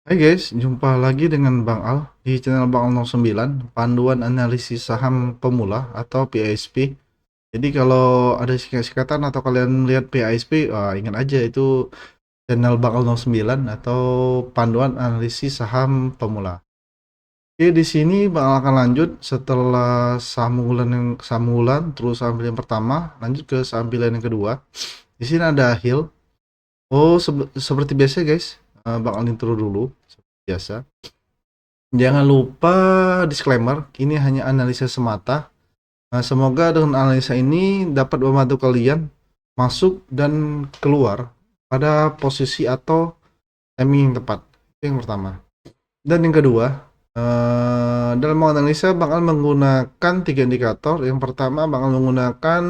Hai guys, jumpa lagi dengan Bang Al di channel Bang Al 09, Panduan Analisis Saham Pemula atau PASP. Jadi kalau ada singkat-singkatan atau kalian lihat PASP, ingat aja itu channel Bang Al 09 atau Panduan Analisis Saham Pemula. Oke, di sini Bang Al akan lanjut setelah saham unggulan terus saham pilihan pertama, lanjut ke saham pilihan yang kedua. Di sini ada Hill. Oh, seperti biasa guys, Bang Al intro dulu seperti biasa. Jangan lupa disclaimer, ini hanya analisa semata. Nah, semoga dengan analisa ini dapat membantu kalian masuk dan keluar pada posisi atau timing yang tepat. Itu yang pertama. Dan yang kedua, dalam menganalisa bakal menggunakan tiga indikator. Yang pertama bakal menggunakan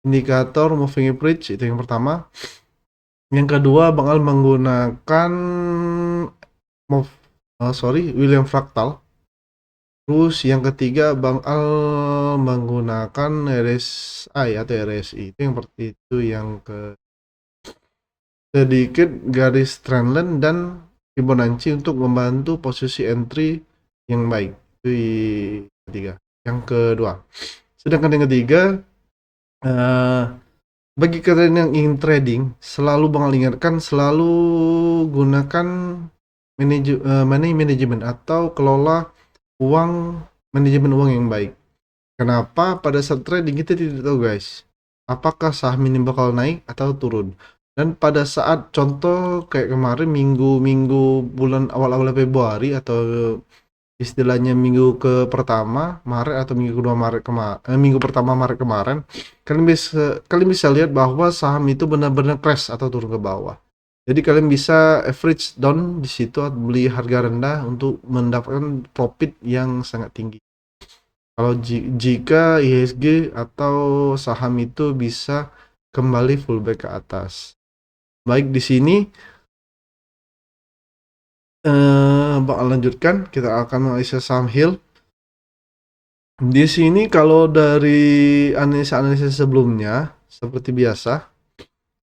indikator moving average, itu yang pertama. Yang kedua bakal menggunakan William Fractal. Terus yang ketiga Bang Al menggunakan RSI atau RSI, itu yang seperti itu, yang ke sedikit garis trendline dan Fibonacci untuk membantu posisi entry yang baik. Itu yang ketiga. Yang kedua. Sedangkan yang ketiga, eh, bagi kalian yang ingin trading, selalu Bang Al ingatkan, selalu gunakan money management atau kelola uang, manajemen uang yang baik. Kenapa? Pada saat trading kita tidak tahu guys, apakah saham ini bakal naik atau turun. Dan pada saat contoh kayak kemarin minggu-minggu bulan awal-awal Februari atau istilahnya minggu ke pertama Maret atau minggu kedua Maret minggu pertama Maret kemarin, kalian bisa lihat bahwa saham itu benar-benar crash atau turun ke bawah. Jadi kalian bisa average down di situ atau beli harga rendah untuk mendapatkan profit yang sangat tinggi. Kalau jika IHSG atau saham itu bisa kembali fullback ke atas. Baik, di sini bakal lanjutkan, kita akan menganalisa saham Hill. Di sini kalau dari analisa-analisa sebelumnya seperti biasa,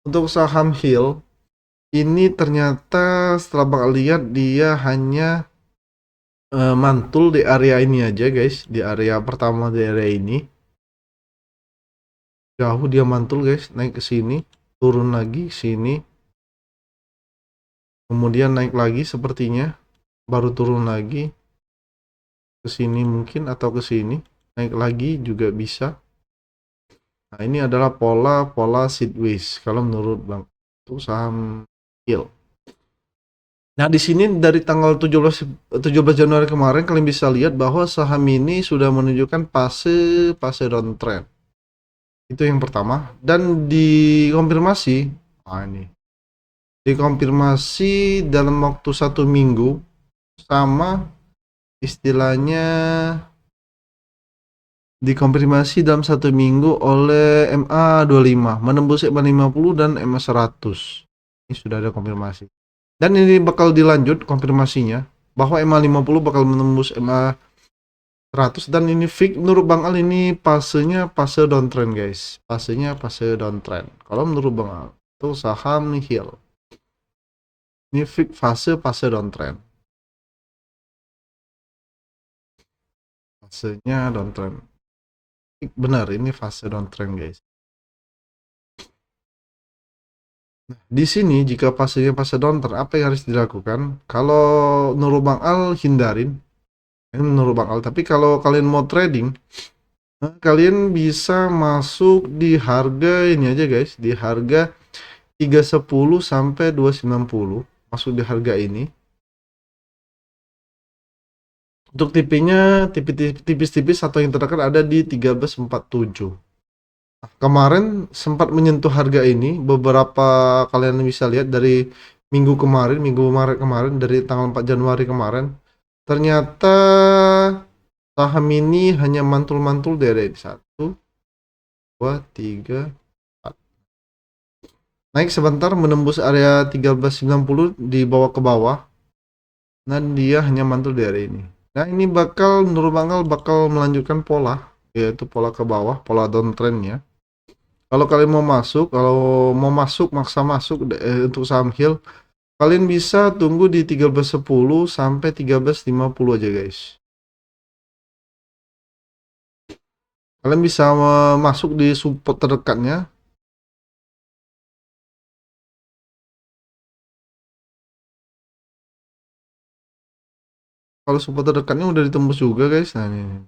untuk saham Hill ini ternyata setelah bakal lihat dia hanya mantul di area ini aja guys, di area pertama, di area ini. Jauh dia mantul guys, naik ke sini, turun lagi sini, kemudian naik lagi sepertinya, baru turun lagi ke sini mungkin atau ke sini, naik lagi juga bisa. Nah, ini adalah pola sideways kalau menurut Bang untuk saham Hill. Nah, di sini dari tanggal 17 Januari kemarin kalian bisa lihat bahwa saham ini sudah menunjukkan fase downtrend. Itu yang pertama, dan dikonfirmasi, ini dikonfirmasi dalam waktu 1 minggu, sama istilahnya dikonfirmasi dalam 1 minggu oleh MA25 menembus MA50 dan MA100. Ini sudah ada konfirmasi, dan ini bakal dilanjut konfirmasinya bahwa MA50 bakal menembus MA100, dan ini fix menurut Bang Al, ini fasenya fase downtrend guys, fasenya fase downtrend kalau menurut Bang Al. Itu saham Hill ini fix fase downtrend, fasenya downtrend. Benar, ini fase downtrend guys. Nah, di sini jika fasenya fase downtrend, apa yang harus dilakukan? Kalau menurut Bang Al, hindarin. Ini menurut Bang Al. Tapi kalau kalian mau trading, kalian bisa masuk di harga ini aja guys, di harga 310 sampai 290. Masuk di harga ini. Untuk tipinya tipis-tipis atau yang terdekat ada di 1347. Kemarin sempat menyentuh harga ini, beberapa kalian bisa lihat dari minggu kemarin, minggu Maret kemarin, dari tanggal 4 Januari kemarin. Ternyata saham ini hanya mantul-mantul dari 1, 2, 3, 4. Naik sebentar menembus area 1390, dibawa ke bawah, dan dia hanya mantul di area ini. Nah, ini bakal menurut Bangkal bakal melanjutkan pola, yaitu pola ke bawah, pola downtrendnya. Kalau kalian mau masuk, maksa masuk untuk saham Hill, Kalian bisa tunggu di 13.10 sampai 13.50 aja guys. Kalian bisa masuk di support terdekatnya. Kalau support terdekatnya udah ditembus juga guys. Nah ini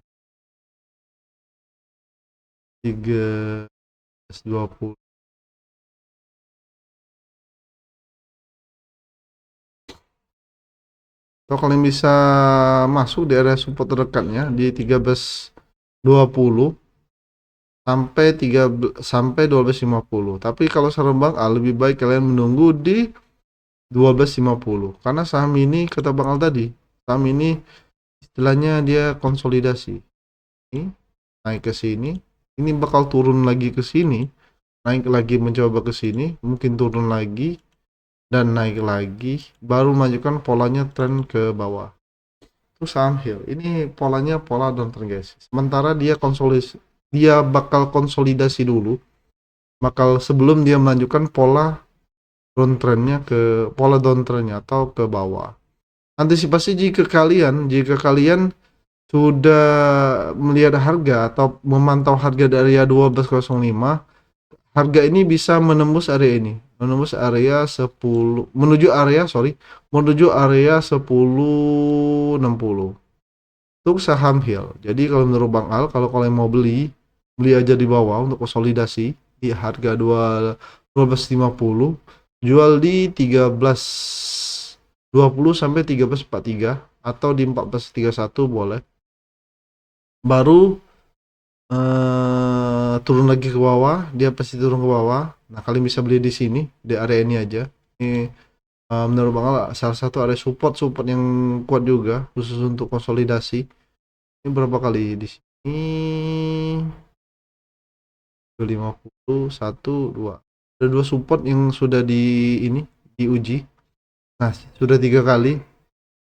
13.20. Atau kalian bisa masuk di area support terdekatnya di 13.20 sampai 12.50. Tapi kalau saran Bang Al, lebih baik kalian menunggu di 12.50 karena saham ini kata Bang Al tadi, saham ini istilahnya dia konsolidasi. Ini naik ke sini, ini bakal turun lagi ke sini, naik lagi mencoba ke sini, mungkin turun lagi dan naik lagi, baru menunjukkan polanya tren ke bawah. Itu saham Hill. Ini polanya pola downtrend guys. Sementara dia bakal konsolidasi dulu, bakal sebelum dia melanjutkan pola downtrendnya ke pola downtrendnya atau ke bawah. Antisipasi jika kalian sudah melihat harga atau memantau harga dari 12.05, harga ini bisa menembus area ini, menembus area 10 menuju area 10.60 untuk saham Hill. Jadi kalau menurut Bang Al, kalau kalian mau beli aja di bawah untuk konsolidasi di harga 12.50, jual di 13.20 sampai 13.43 atau di 14.31 boleh. Baru turun lagi ke bawah, dia pasti turun ke bawah. Nah, kalian bisa beli di sini di area ini aja. Ini menurut Bang Al salah satu area support yang kuat juga khusus untuk konsolidasi. Ini berapa kali di sini? 50, 2. Ada dua support yang sudah diuji. Nah, sudah 3 kali.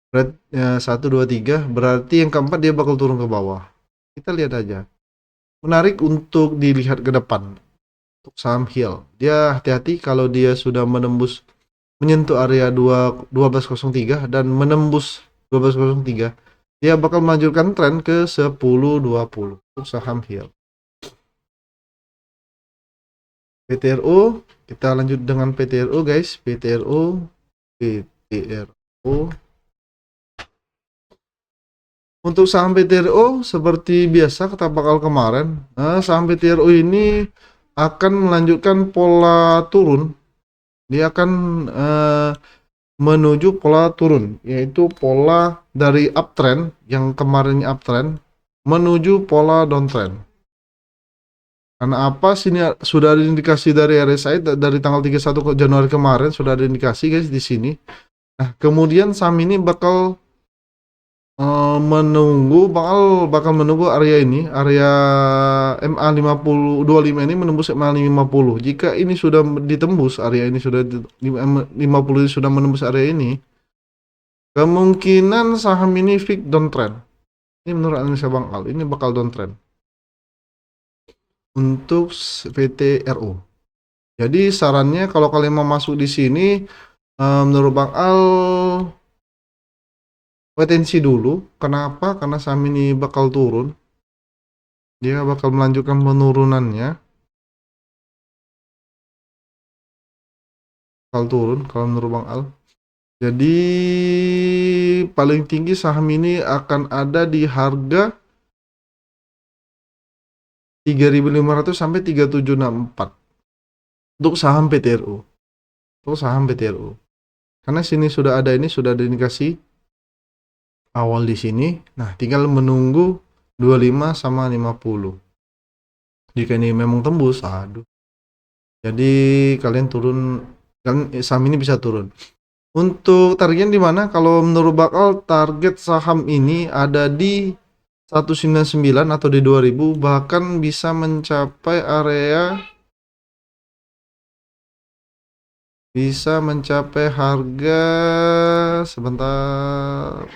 Berarti 1, 2, 3. Berarti yang keempat dia bakal turun ke bawah. Kita lihat aja. Menarik untuk dilihat ke depan. Untuk saham Hill, dia hati-hati kalau dia sudah menyentuh area 12.03 dan menembus 12.03, dia bakal melanjutkan tren ke 10.20 untuk saham Hill. PTRO, kita lanjut dengan PTRO guys. PTRO. Untuk saham PTRO seperti biasa kata bakal kemarin, saham PTRO ini akan melanjutkan pola turun. Dia akan menuju pola turun, yaitu pola dari uptrend yang kemarinnya uptrend menuju pola downtrend. Karena apa? Sini sudah ada indikasi dari RSI dari tanggal 31 Januari kemarin, sudah ada indikasi guys di sini. Nah, kemudian saham ini bakal bakal menunggu area ini, area MA5025 ini menembus MA50. Jika ini sudah ditembus, area ini sudah 50 ini sudah menembus area ini, kemungkinan saham ini fix downtrend. Ini menurut analisa Bang Al, ini bakal downtrend untuk VTRO. Jadi sarannya kalau kalian mau masuk di sini, menurut Bang Al potensi dulu. Kenapa? Karena saham ini bakal turun. Dia bakal melanjutkan penurunannya. Bakal turun kalau menurut Bang Al. Jadi paling tinggi saham ini akan ada di harga 3.500 sampai 3.764 untuk saham PTRO. Untuk saham PTRO. Karena sini sudah ada indikasi awal di sini. Nah, tinggal menunggu 25 sama 50. Jika ini memang tembus, aduh. Jadi kalian saham ini bisa turun. Untuk targetnya di mana? Kalau menurut bakal target saham ini ada di 199 atau di 2000, bahkan bisa mencapai harga sebentar.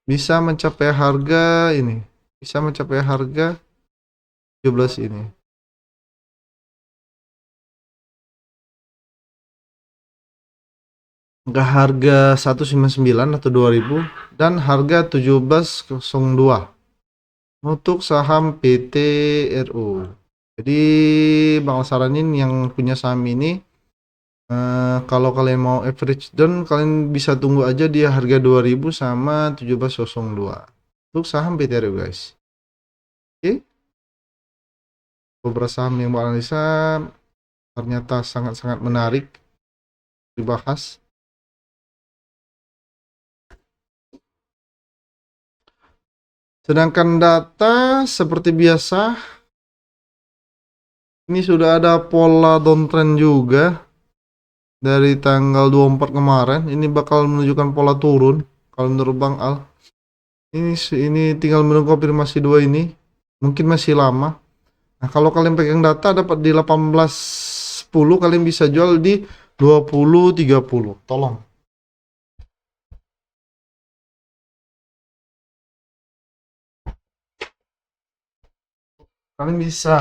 Bisa mencapai harga ini. Bisa mencapai harga 17 ini. ke harga 199 atau 2000 dan harga 1702 untuk saham PT RU. Jadi Bang saranin yang punya saham ini, kalau kalian mau average down, kalian bisa tunggu aja di harga 2000 sama 1702 untuk saham PT RU guys. Oke, beberapa saham yang Bang analisa ternyata sangat-sangat menarik dibahas. Sedangkan data seperti biasa, ini sudah ada pola downtrend juga dari tanggal 24 kemarin. Ini bakal menunjukkan pola turun kalau menurut Bang Al. Ini tinggal menunggu konfirmasi dua ini. Mungkin masih lama. Nah, kalau kalian pegang data dapat di 18.10, kalian bisa jual di 20.30. Tolong. Kalian bisa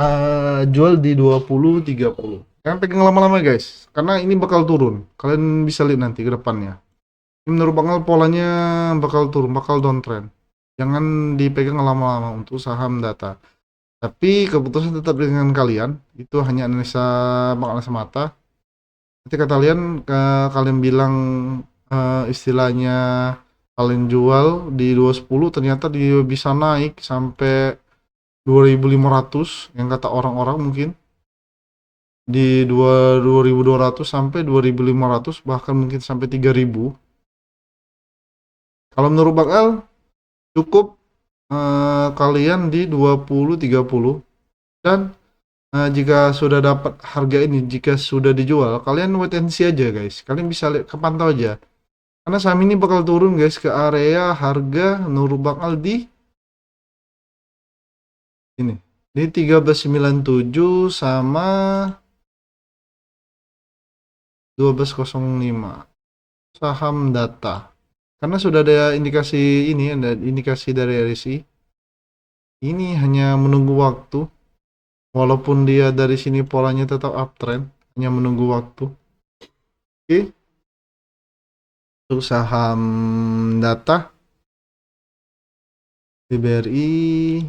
jual di 20.30. Jangan pegang lama-lama guys, karena ini bakal turun. Kalian bisa lihat nanti ke depannya. Ini menurut Bang Al polanya bakal turun, bakal downtrend. Jangan dipegang lama-lama untuk saham data. Tapi keputusan tetap dengan kalian. Itu hanya analisa Bang Al semata. Ketika kalian bilang istilahnya kalian jual di 210, ternyata dia bisa naik sampai 2.500 yang kata orang-orang, mungkin di 2.200 sampai 2.500, bahkan mungkin sampai 3.000. Kalau menurut Bang Al cukup kalian di 20.30, dan jika sudah dapat harga ini, jika sudah dijual, kalian wait and see aja guys. Kalian bisa lihat, kepantau aja, karena saham ini bakal turun guys ke area harga menurut Bang Al di ini, di 1397 sama 1205 saham data. Karena sudah ada indikasi ini, ada indikasi dari RSI. Ini hanya menunggu waktu. Walaupun dia dari sini polanya tetap uptrend, hanya menunggu waktu. Oke. Untuk saham data BBRI,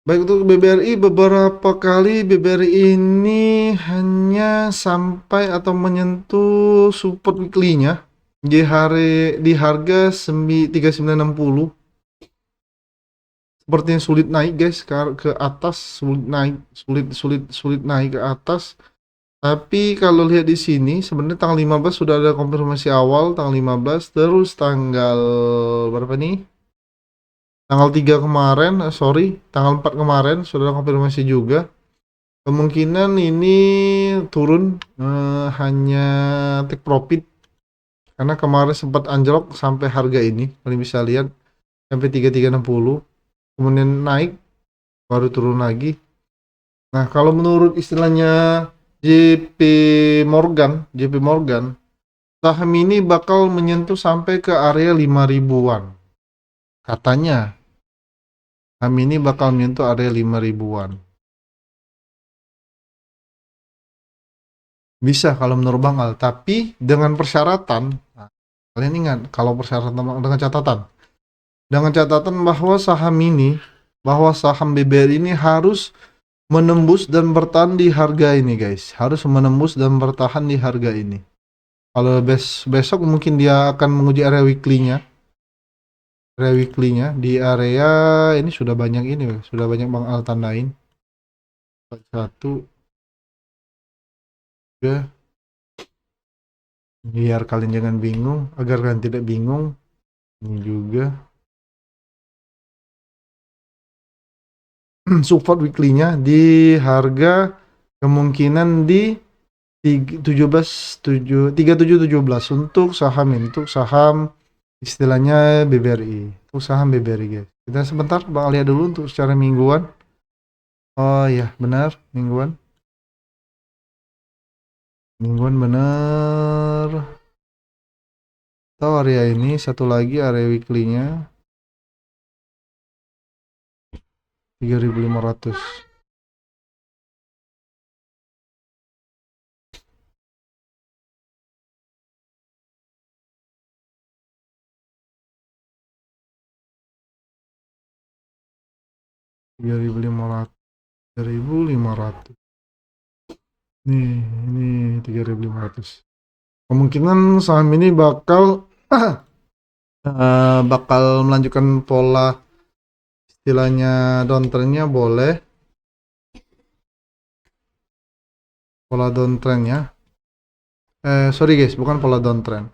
baik untuk BBRI, beberapa kali BBRI ini hanya sampai atau menyentuh support weekly-nya di harga 3960. Sepertinya sulit naik guys ke atas, sulit naik, sulit naik ke atas. Tapi kalau lihat di sini sebenarnya tanggal 15 sudah ada konfirmasi awal, tanggal 15, terus tanggal berapa nih? Tanggal 3 kemarin, tanggal 4 kemarin sudah ada konfirmasi juga. Kemungkinan ini turun, hanya take profit, karena kemarin sempat anjlok sampai harga ini. Kalian bisa lihat sampai 3360. Kemudian naik, baru turun lagi. Nah, kalau menurut istilahnya JP Morgan, saham ini bakal menyentuh sampai ke area 5.000-an. Katanya, saham ini bakal menyentuh area 5.000-an. Bisa kalau menurut Bang Al, tapi dengan persyaratan. Nah, kalian ingat, kalau persyaratan dengan catatan bahwa saham BBRI ini harus menembus dan bertahan di harga ini guys, harus menembus dan bertahan di harga ini. Kalau besok mungkin dia akan menguji area weekly-nya di area ini. Sudah banyak ini, sudah banyak Bang Al tandain. Satu, ya, biar kalian jangan bingung, agar kalian tidak bingung. Ini juga support weekly-nya di harga kemungkinan di 3717 untuk saham ini, untuk saham istilahnya BBRI, untuk saham BBRI guys. Kita sebentar Bang lihat dulu untuk secara mingguan. Oh ya benar, mingguan benar. Tahu area ini, satu lagi area weekly-nya 3.500. 3.500, 3.500. Nih, ini 3.500. Kemungkinan saham ini bakal bakal melanjutkan pola istilahnya downtrendnya, boleh pola downtrendnya. Sorry guys, bukan pola downtrend.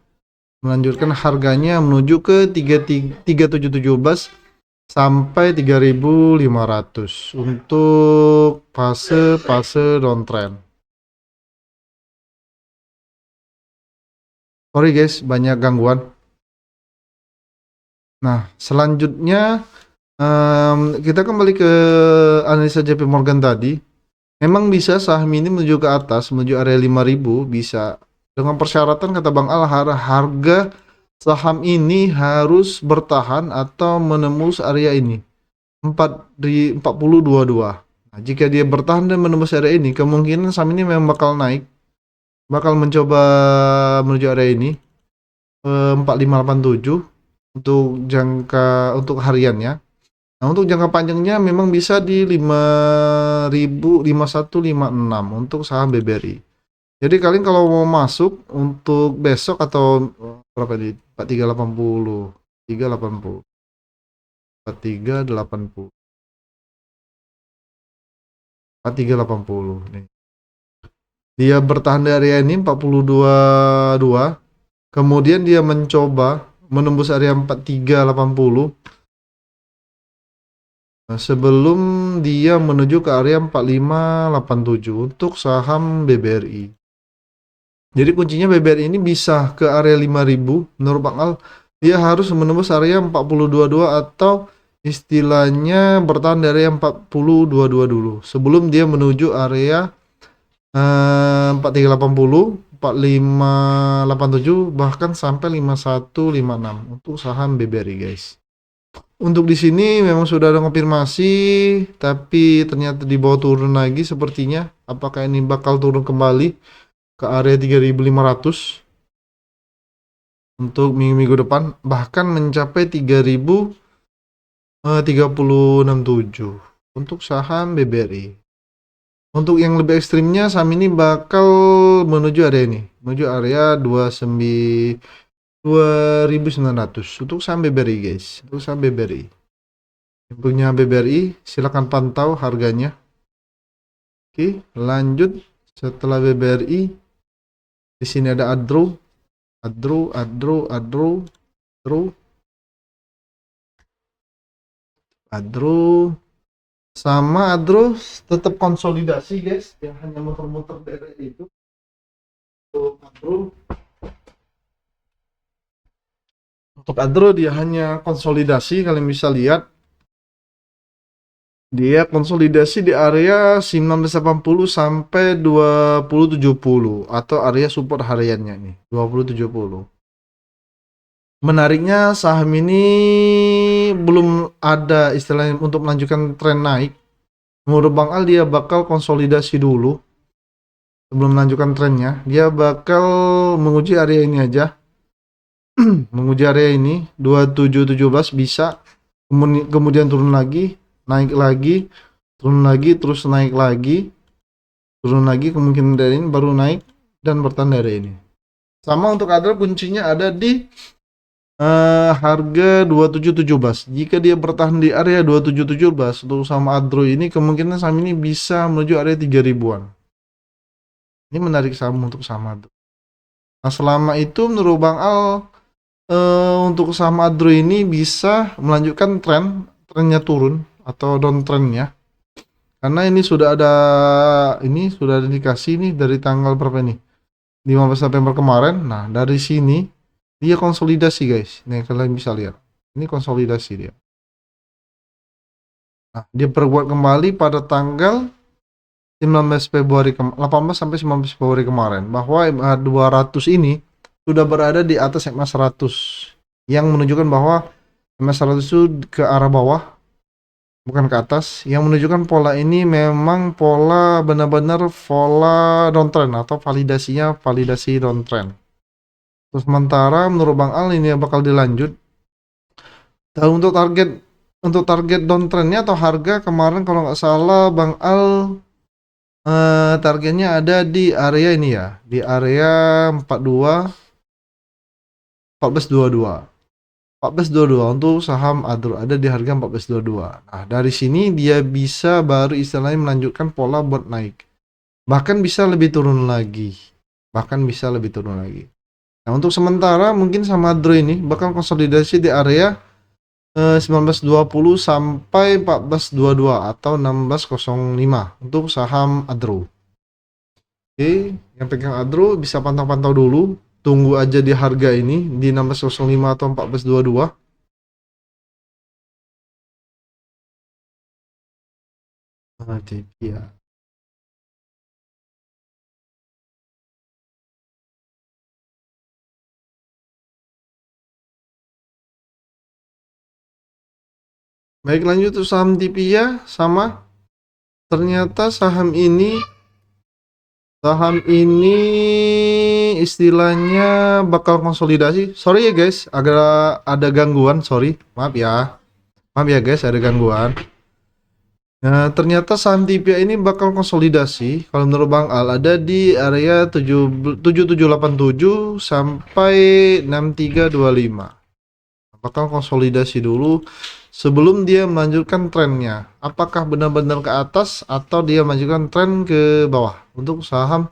Melanjutkan harganya menuju ke 3717 sampai 3.500 untuk fase downtrend. Sorry guys, banyak gangguan. Nah, selanjutnya kita kembali ke analisa JP Morgan tadi. Memang bisa saham ini menuju ke atas, menuju area 5.000, bisa. Dengan persyaratan kata Bang Al, harga saham ini harus bertahan atau menembus area ini 40.22. Nah, jika dia bertahan dan menembus area ini, kemungkinan saham ini memang bakal naik, bakal mencoba menuju area ini 4587 untuk hariannya. Nah, untuk jangka panjangnya memang bisa di 5.5156 untuk saham BBRI. Jadi kalian kalau mau masuk untuk besok atau berapa di 4380, 380, 4380, 4380 nih. Dia bertahan di area ini 42.2, kemudian dia mencoba menembus area 4380 sebelum dia menuju ke area 4587 untuk saham BBRI. Jadi kuncinya BBRI ini bisa ke area 5.000. Menurut Bang Al, dia harus menembus area 42.2 atau istilahnya bertahan dari area 42.2 dulu sebelum dia menuju area 4380, 4587 bahkan sampai 5156 untuk saham BBRI guys. Untuk di sini memang sudah ada konfirmasi, tapi ternyata di bawah turun lagi sepertinya. Apakah ini bakal turun kembali ke area 3.500 untuk minggu depan, bahkan mencapai 3.036.7 untuk saham BBRI. Untuk yang lebih ekstrimnya, saham ini bakal menuju area ini, menuju area 2.900 untuk saham BBRI guys, untuk saham BBRI. Yang punya BBRI silakan pantau harganya. Oke, lanjut setelah BBRI. Di sini ada Adro, sama Adro tetap konsolidasi guys, yang hanya muter-muter daerah itu. Untuk Adro dia hanya konsolidasi, kalian bisa lihat. Dia konsolidasi di area 1980 sampai 2070 atau area support hariannya nih, 2070. Menariknya saham ini belum ada istilahnya untuk melanjutkan tren naik. Menurut Bang Al dia bakal konsolidasi dulu sebelum melanjutkan trennya. Dia bakal menguji area ini aja. Menguji area ini 2717 bisa, kemudian turun lagi, naik lagi, turun lagi, terus naik lagi, turun lagi, kemungkinan dari ini baru naik dan bertahan dari ini. Sama untuk Adro kuncinya ada di harga 2717. Jika dia bertahan di area 2717 untuk sama Adro ini, kemungkinan saham ini bisa menuju area 3000-an. Ini menarik saham untuk saham Adro. Nah, selama itu menurut Bang Al untuk saham Adro ini bisa melanjutkan trennya turun atau downtrendnya, karena ini sudah ada indikasi nih dari tanggal berapa nih, 15 September kemarin. Nah, dari sini dia konsolidasi guys. Nih kalian bisa lihat, ini konsolidasi dia. Nah, dia perkuat kembali pada tanggal 18 sampai 19 Februari kemarin, bahwa MA 200 ini sudah berada di atas MA 100, yang menunjukkan bahwa MA 100 itu ke arah bawah, bukan ke atas, yang menunjukkan pola ini memang pola benar-benar pola downtrend atau validasi downtrend. Terus sementara menurut Bang Al ini bakal dilanjut. Dan untuk target untuk target downtrendnya atau harga kemarin kalau nggak salah Bang Al, targetnya ada di area ini ya, di area 42 1422. 1422 untuk saham Adro ada di harga 1422. Nah, dari sini dia bisa baru istilahnya melanjutkan pola buat naik. Bahkan bisa lebih turun lagi. Bahkan bisa lebih turun lagi. Nah, untuk sementara mungkin sama Adro ini bakal konsolidasi di area 1920 sampai 1422 atau 1605 untuk saham Adro. Oke, yang pegang Adro bisa pantau-pantau dulu. Tunggu aja di harga ini di 1605 atau 1422. Nanti ya. Baik, lanjut untuk saham Tipia sama. Ternyata saham ini istilahnya bakal konsolidasi. Sorry ya guys, agak ada gangguan, sorry. Maaf ya. Maaf ya guys, ada gangguan. Nah, ternyata saham Tipia ini bakal konsolidasi. Kalau menurut Bang Al ada di area 7787 sampai 6325. Bakal konsolidasi dulu sebelum dia melanjutkan trennya. Apakah benar-benar ke atas atau dia melanjutkan tren ke bawah untuk saham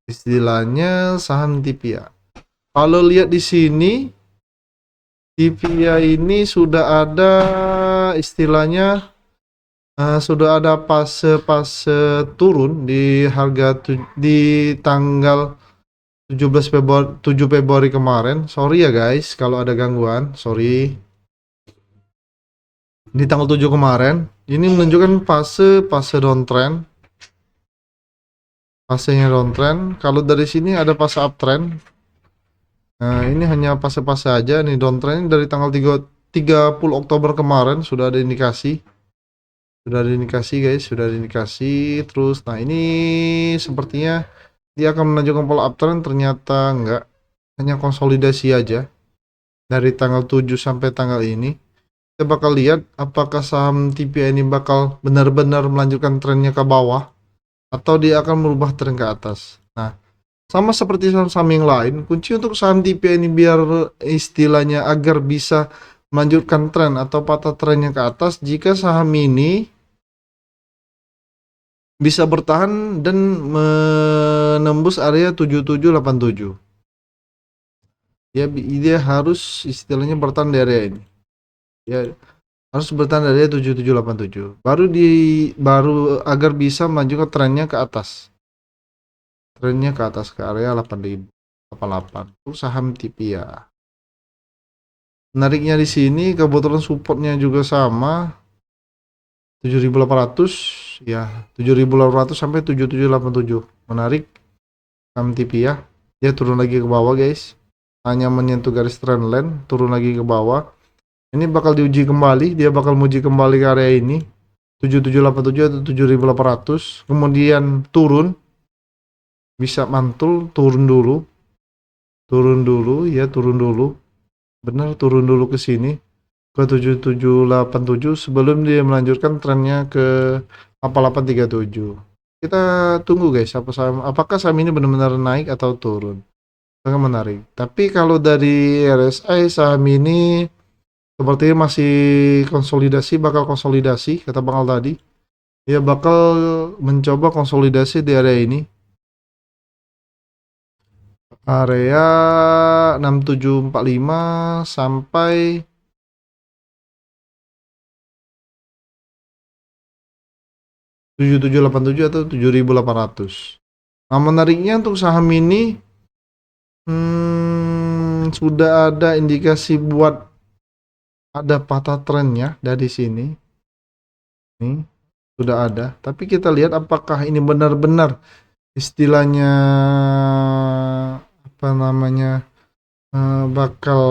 istilahnya saham Tipia. Kalau lihat di sini Tipia ini sudah ada istilahnya sudah ada fase turun di di tanggal 17 Februari 7 Februari kemarin. Sorry ya guys kalau ada gangguan, sorry. Di tanggal 7 kemarin ini menunjukkan fase downtrend. Fasenya downtrend. Kalau dari sini ada fase uptrend. Nah, ini hanya fase-fase aja nih downtrend dari tanggal 30 Oktober kemarin sudah ada indikasi. Sudah ada indikasi guys, sudah ada indikasi. Terus nah ini sepertinya dia akan menunjukkan pola uptrend, ternyata enggak. Hanya konsolidasi aja dari tanggal 7 sampai tanggal ini. Kita bakal lihat apakah saham TPI ini bakal benar-benar melanjutkan trennya ke bawah atau dia akan merubah tren ke atas. Nah, sama seperti saham-saham yang lain, kunci untuk saham TPI ini biar istilahnya agar bisa melanjutkan tren atau patah trennya ke atas jika saham ini bisa bertahan dan menembus area 7787. Ya, dia harus istilahnya bertahan di area ini. Ya, harus bertahan dari 7787 baru agar bisa maju ke trennya ke atas, ke area 8088 untuk saham Tipia. Menariknya di sini kebetulan supportnya juga sama 7800 ya, 7800 sampai 7787. Menarik saham Tipia. Dia turun lagi ke bawah guys, hanya menyentuh garis trendline, turun lagi ke bawah. Ini bakal diuji kembali, dia bakal menguji kembali ke area ini 7787 atau 7800, kemudian turun, bisa mantul, turun dulu ya, turun dulu, benar, turun dulu ke sini ke 7787 sebelum dia melanjutkan trennya ke 8837. Kita tunggu guys, apakah saham ini benar-benar naik atau turun. Sangat menarik. Tapi kalau dari RSI saham ini sepertinya masih bakal konsolidasi, kata Bang Al tadi. Dia bakal mencoba konsolidasi di area ini. Area 6745 sampai 7787 atau 7800. Nah, menariknya untuk saham ini sudah ada indikasi buat ada patah trennya dari sini. Nih, sudah ada. Tapi kita lihat apakah ini benar-benar istilahnya apa namanya bakal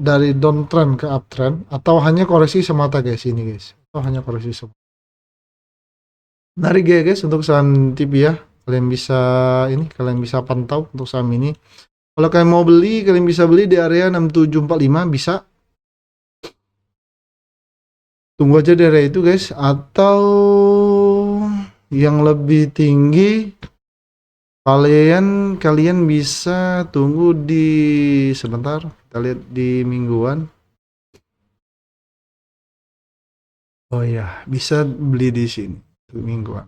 dari downtrend ke uptrend atau hanya koreksi semata guys ini guys. Atau hanya koreksi semata. Menarik ya guys untuk saham Tipia. Kalian bisa pantau untuk saham ini. Kalau kalian mau beli, kalian bisa beli di area 6745 bisa. Tunggu aja daerah itu guys, atau yang lebih tinggi kalian kalian bisa tunggu di sebentar, kita lihat di mingguan. Oh ya, bisa beli di sini mingguan.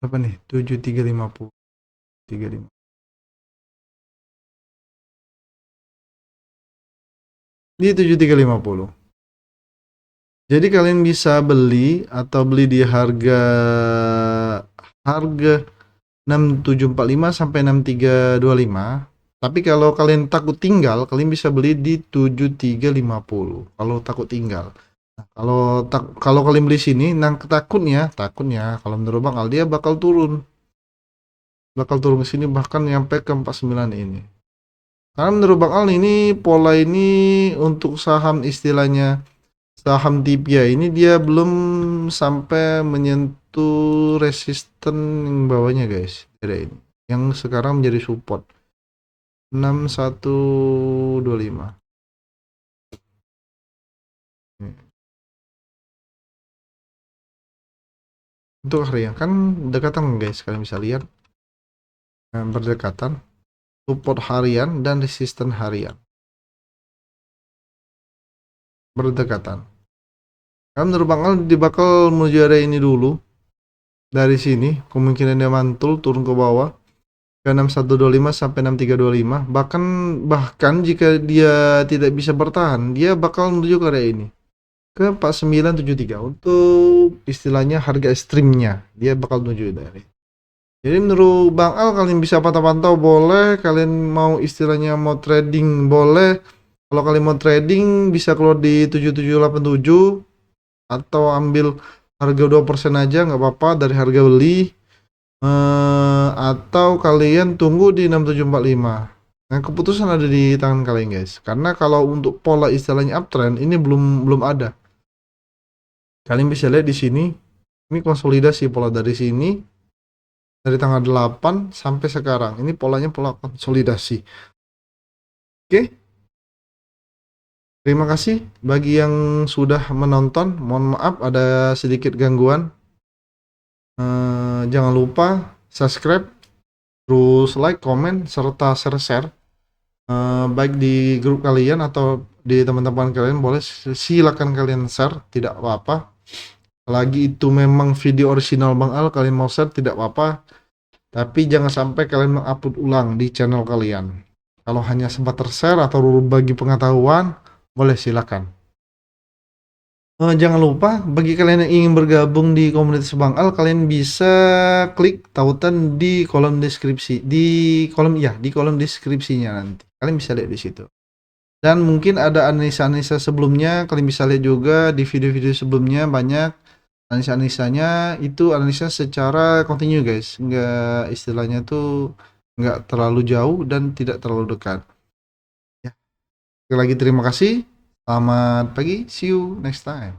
Apa nih? 7350 35. Ini 7350. Jadi kalian bisa beli atau beli di harga harga 6745 sampai 6325. Tapi kalau kalian takut tinggal, kalian bisa beli di 7350. Kalau takut tinggal. Nah, kalau kalian beli sini, nah takutnya kalau menurut Bang Al dia bakal turun. Bakal turun ke sini bahkan nyampe ke 49 ini. Karena menurut Bang Al ini pola ini untuk saham istilahnya saham Tibia ini dia belum sampai menyentuh resisten yang bawahnya guys. Ada ini. Yang sekarang menjadi support 6125. Untuk harian kan dekatan guys, kalian bisa lihat berdekatan support harian dan resisten harian berdekatan. Kan menurut Bang Al bakal menuju area ini dulu. Dari sini kemungkinan dia mantul turun ke bawah ke 6125 sampai 6325. Bahkan jika dia tidak bisa bertahan, dia bakal menuju ke area ini ke 4973 untuk istilahnya harga ekstrimnya. Dia bakal menuju dari. Jadi menurut Bang Al kalian bisa pantau-pantau boleh, kalian mau istilahnya mau trading boleh. Kalau kalian mau trading bisa keluar di 7787 atau ambil harga 2% aja nggak apa-apa dari harga beli. Atau kalian tunggu di 6745. Nah, keputusan ada di tangan kalian guys. Karena kalau untuk pola istilahnya uptrend ini belum ada. Kalian bisa lihat di sini. Ini konsolidasi pola dari sini dari tanggal 8 sampai sekarang. Ini polanya pola konsolidasi. Oke. Terima kasih bagi yang sudah menonton. Mohon maaf ada sedikit gangguan. Jangan lupa subscribe, terus like, comment, serta share. Baik di grup kalian atau di teman-teman kalian boleh silakan kalian share, tidak apa-apa. Lagi itu memang video original Bang Al, kalian mau share tidak apa-apa. Tapi jangan sampai kalian mengupload ulang di channel kalian. Kalau hanya sempat tershare atau bagi pengetahuan, boleh silakan. Jangan lupa bagi kalian yang ingin bergabung di komunitas Bang Al, kalian bisa klik tautan di kolom deskripsi, di kolom deskripsinya nanti. Kalian bisa lihat di situ. Dan mungkin ada analisa-analisa sebelumnya, kalian bisa lihat juga di video-video sebelumnya banyak analisa-analisanya itu analisa secara kontinu guys, nggak istilahnya tuh nggak terlalu jauh dan tidak terlalu dekat. Ya, sekali lagi terima kasih, selamat pagi, see you next time.